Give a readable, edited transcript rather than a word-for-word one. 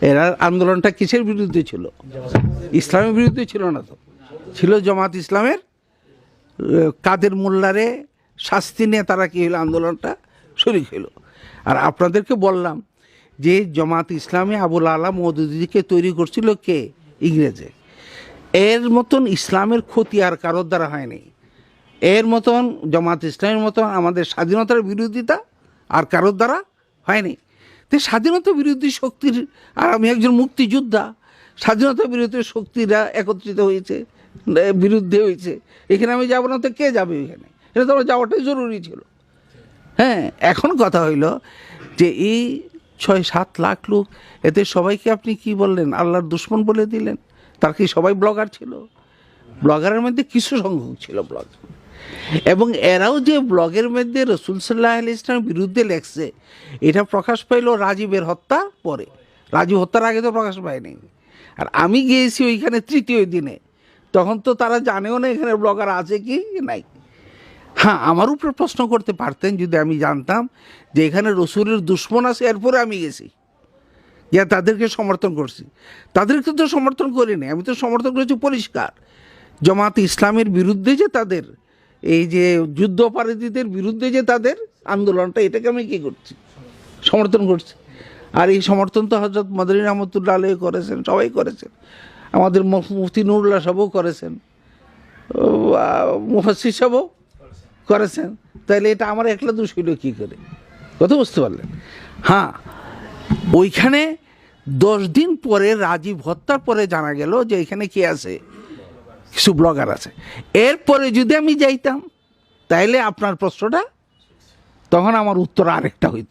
এরা আন্দোলনটা কিসের বিরুদ্ধে ছিল? ইসলামের বিরুদ্ধে ছিল না তো, ছিল জামাত ইসলামের। কাদের মোল্লারে শাস্তি নিয়ে তারা কি হলো, আন্দোলনটা শরিক হলো। আর আপনাদেরকে বললাম যে জামাত ইসলামী আবুল আলা মওদুদীকে তৈরি করছিল কে? ইংরেজে। এর মতন ইসলামের ক্ষতি আর কারোর দ্বারা হয়নি। এর মতন জামাত ইসলামের মতন আমাদের স্বাধীনতার বিরোধিতা আর কারোর দ্বারা হয়নি। তো স্বাধীনতা বিরোধী শক্তির, আর আমি একজন মুক্তিযোদ্ধা, স্বাধীনতা বিরোধী শক্তিরা একত্রিত হয়েছে, বিরুদ্ধে হয়েছে, এখানে আমি যাবো না তো কে যাবে এখানে? এটা তো আমার যাওয়াটাই জরুরি ছিল। হ্যাঁ, এখন কথা হইল যে এই 6-7 লাখ লোক, এতে সবাইকে আপনি কি বললেন? আল্লাহর দুশমন বলে দিলেন। তার কি সবাই ব্লগার ছিল? ব্লগারের মধ্যে কিছু সংখ্যক ছিল ব্লগ, এবং এরাও যে ব্লগের মধ্যে রসুল সাল্লাহ আলাইহি ইসলামের বিরুদ্ধে লেখছে, এটা প্রকাশ পাইল রাজীবের হত্যা পরে। রাজীব হত্যার আগে তো প্রকাশ পায়নি। আর আমি গিয়েছি ওইখানে তৃতীয় দিনে, তখন তো তারা জানেও না এখানে ব্লগার আছে কি নাই। হ্যাঁ, আমার উপরে প্রশ্ন করতে পারতেন যদি আমি জানতাম যে এখানে রসুলের দুশমন আছে, এরপরে আমি গেছি, ইয়া তাদেরকে সমর্থন করছি। তাদেরকে তো সমর্থন করিনি, আমি তো সমর্থন করেছি পরিষ্কার জামাত ইসলামের বিরুদ্ধে যে তাদের এই যে যুদ্ধাপরাধীদের বিরুদ্ধে যে তাদের আন্দোলনটা, এটাকে আমি কী করছি? সমর্থন করছি। আর এই সমর্থন তো হযরত মদনী রহমতুল্লাহ আলাইহি করেছেন, সবাই করেছেন, আমাদের মুফতি নুরুল্লাহ সাহেবও করেছেন, মুফাসসির সাহেবও করেছেন। তাহলে এটা আমার একলা দোষ হইল কী করে? কথা বুঝতে পারলেন? হ্যাঁ, ওইখানে 10 দিন পরে রাজীব হত্যার পরে জানা গেল যে এখানে কি আছে, কিছু ব্লগার আছে। এরপরে যদি আমি যাইতাম তাইলে আপনার প্রশ্নটা, তখন আমার উত্তর আরেকটা হইত।